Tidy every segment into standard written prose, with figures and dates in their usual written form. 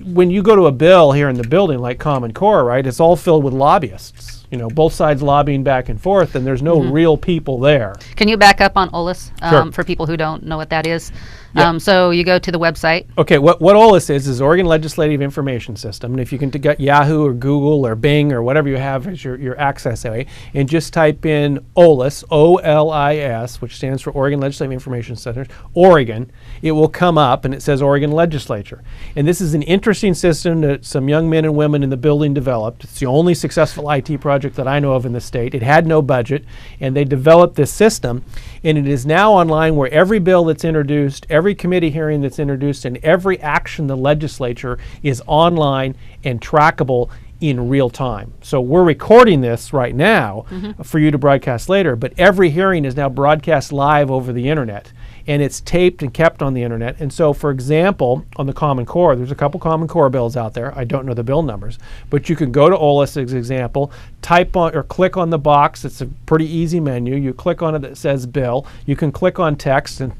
when you go to a bill here in the building like Common Core, right, it's all filled with lobbyists. Both sides lobbying back and forth, and there's no real people there. Can you back up on OLiS Sure. for people who don't know what that is? Yeah. So you go to the website. Okay, what OLiS is Oregon Legislative Information System, and if you can get Yahoo or Google or Bing or whatever you have as your access area, and just type in OLiS, O-L-I-S, which stands for Oregon Legislative Information Center, Oregon, it will come up and it says Oregon Legislature. And this is an interesting system that some young men and women in the building developed. It's the only successful IT project that I know of in the state. It had no budget, and they developed this system, and it is now online where every bill that's introduced, every committee hearing that's introduced, and every action the legislature is online and trackable in real time. So we're recording this right now for you to broadcast later, but every hearing is now broadcast live over the internet, and it's taped and kept on the internet. And so, for example, on the Common Core, there's a couple Common Core bills out there. I don't know the bill numbers, but you can go to OLiS as an example, type on or click on the box. It's a pretty easy menu. You click on it that says bill. You can click on text and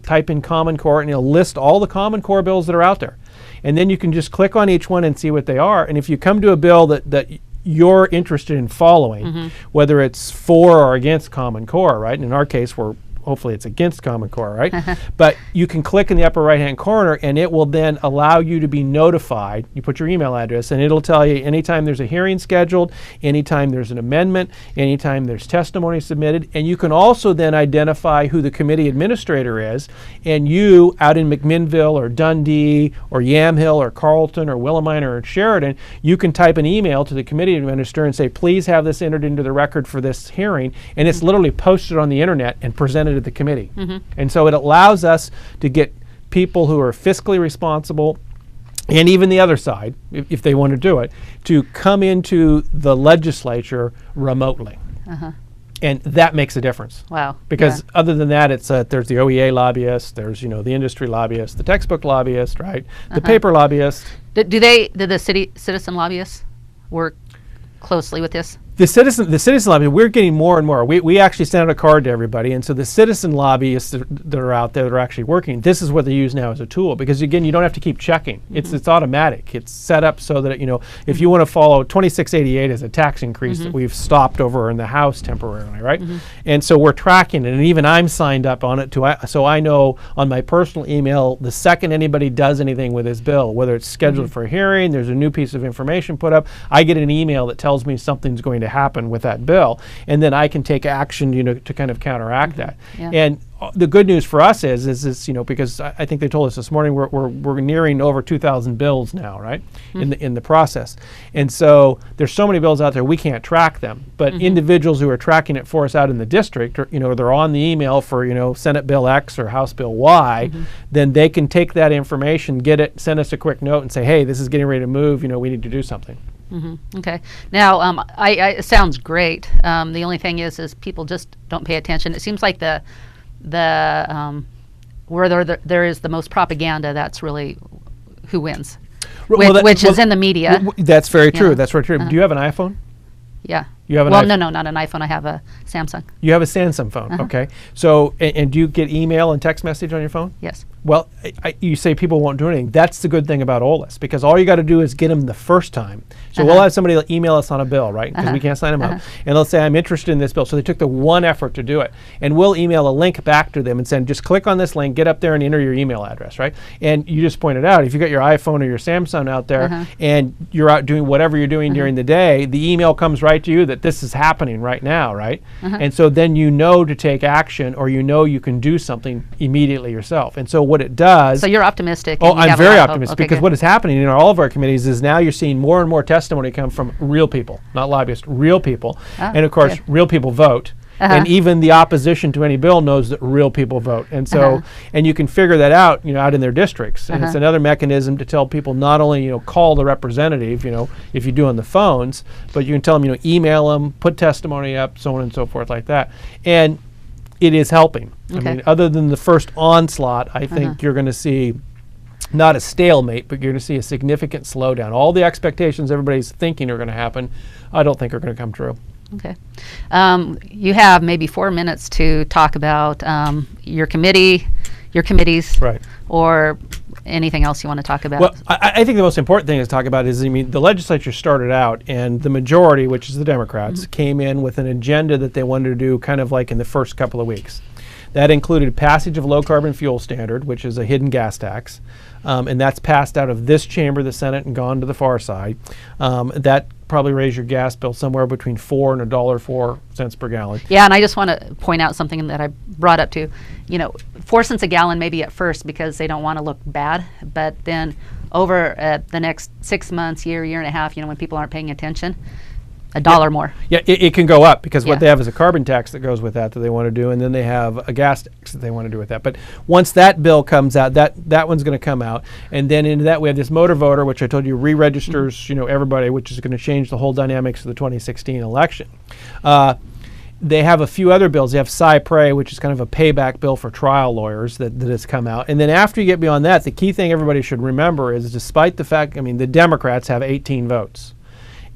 type in Common Core, and it'll list all the Common Core bills that are out there. And then you can just click on each one and see what they are. And if you come to a bill that you're interested in following, whether it's for or against Common Core, right? And in our case, hopefully it's against Common Core, right? But you can click in the upper right-hand corner, and it will then allow you to be notified. You put your email address, and it'll tell you anytime there's a hearing scheduled, anytime there's an amendment, anytime there's testimony submitted. And you can also then identify who the committee administrator is, and you out in McMinnville or Dundee or Yamhill or Carlton or Willamina or Sheridan, you can type an email to the committee administrator and say, please have this entered into the record for this hearing, and it's literally posted on the internet and presented at the committee. And so it allows us to get people who are fiscally responsible, and even the other side, if they want to do it, to come into the legislature remotely. And that makes a difference. Wow. Because other than that, it's there's the OEA lobbyist, there's the industry lobbyist, the textbook lobbyist, right? The paper lobbyist. Do the citizen lobbyists work closely with this? The citizen lobby, we're getting more and more. We actually send out a card to everybody, and so the citizen lobbyists that are out there that are actually working, this is what they use now as a tool, because again, you don't have to keep checking. It's automatic. It's set up so that if you want to follow 2688 as a tax increase that we've stopped over in the House temporarily, right? And so we're tracking it, and even I'm signed up on it so I know on my personal email the second anybody does anything with this bill, whether it's scheduled for a hearing, there's a new piece of information put up, I get an email that tells me something's going to happen with that bill, and then I can take action, to kind of counteract that. And the good news for us is because I think they told us this morning we're nearing over 2,000 bills now, right, in the process, and so there's so many bills out there we can't track them, but individuals who are tracking it for us out in the district, they're on the email for Senate Bill X or House Bill Y, then they can take that information, get it, send us a quick note, and say, hey, this is getting ready to move. We need to do something. Okay. Now, it sounds great. The only thing is people just don't pay attention. It seems like where there is the most propaganda, that's really who wins, which is in the media. That's very true. That's very true. Do you have an iPhone? Yeah. You have an no, not an iPhone. I have a Samsung. You have a Samsung phone. Okay. So, and do you get email and text message on your phone? Yes. Well, you say people won't do anything. That's the good thing about OLiS, because all you got to do is get them the first time. So we'll have somebody email us on a bill, right? Because we can't sign them up. And they'll say, I'm interested in this bill. So they took the one effort to do it. And we'll email a link back to them and send, just click on this link, get up there and enter your email address, right? And you just pointed out, if you got your iPhone or your Samsung out there and you're out doing whatever you're doing during the day, the email comes right to you that this is happening right now, right? And so then to take action, or you can do something immediately yourself. And so what it does... So you're optimistic. Oh, I'm very optimistic, because what is happening in all of our committees is now you're seeing more and more testimony come from real people, not lobbyists, real people. And of course, real people vote. And even the opposition to any bill knows that real people vote. And so, and you can figure that out, out in their districts. And it's another mechanism to tell people not only, call the representative, if you do on the phones, but you can tell them, email them, put testimony up, so on and so forth like that. And it is helping. I mean, other than the first onslaught, I think you're going to see not a stalemate, but you're going to see a significant slowdown. All the expectations everybody's thinking are going to happen, I don't think are going to come true. Okay. You have maybe 4 minutes to talk about your committees, right, or anything else you want to talk about? Well, I think the most important thing to talk about is, the legislature started out, and the majority, which is the Democrats, came in with an agenda that they wanted to do kind of like in the first couple of weeks. That included passage of low carbon fuel standard, which is a hidden gas tax, and that's passed out of this chamber, the Senate, and gone to the far side. That probably raise your gas bill somewhere between $4 and $1.04 per gallon. Yeah, and I just want to point out something that I brought up too. 4 cents a gallon maybe at first because they don't want to look bad, but then over the next 6 months, year and a half, when people aren't paying attention, $1 more. Yeah, it can go up because what they have is a carbon tax that goes with that they want to do, and then they have a gas tax that they want to do with that. But once that bill comes out, that one's going to come out, and then into that we have this motor voter, which I told you re-registers everybody, which is going to change the whole dynamics of the 2016 election. They have a few other bills. They have Cypre, which is kind of a payback bill for trial lawyers that has come out. And then after you get beyond that, the key thing everybody should remember is, despite the fact, the Democrats have 18 votes,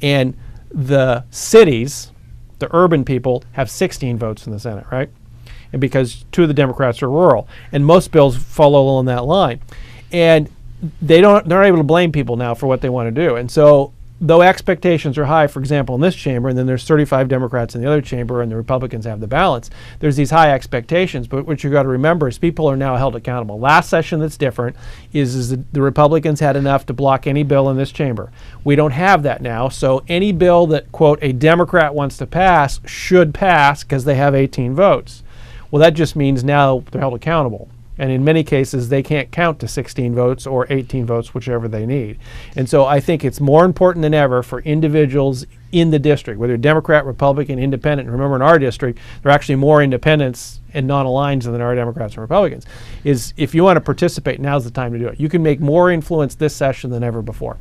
and the cities, the urban people, have 16 votes in the Senate, right? And because 2 of the Democrats are rural, and most bills follow along that line, and they're not able to blame people now for what they want to do. And so, though expectations are high, for example, in this chamber, and then there's 35 Democrats in the other chamber, and the Republicans have the balance, there's these high expectations. But what you've got to remember is people are now held accountable. Last session that's different is the Republicans had enough to block any bill in this chamber. We don't have that now, so any bill that, quote, a Democrat wants to pass should pass because they have 18 votes. Well, that just means now they're held accountable. And in many cases, they can't count to 16 votes or 18 votes, whichever they need. And so I think it's more important than ever for individuals in the district, whether Democrat, Republican, Independent. And remember, in our district, there are actually more independents and non-aligned than there are Democrats and Republicans. Is if you want to participate, now's the time to do it. You can make more influence this session than ever before.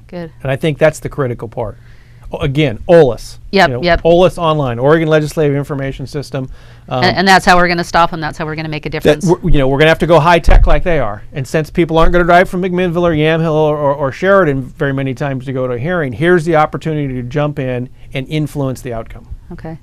Good. And I think that's the critical part. Again, OLiS. Yep. OLiS Online, Oregon Legislative Information System. And that's how we're going to stop them. That's how we're going to make a difference. We're going to have to go high tech like they are. And since people aren't going to drive from McMinnville or Yamhill or Sheridan very many times to go to a hearing, here's the opportunity to jump in and influence the outcome. Okay.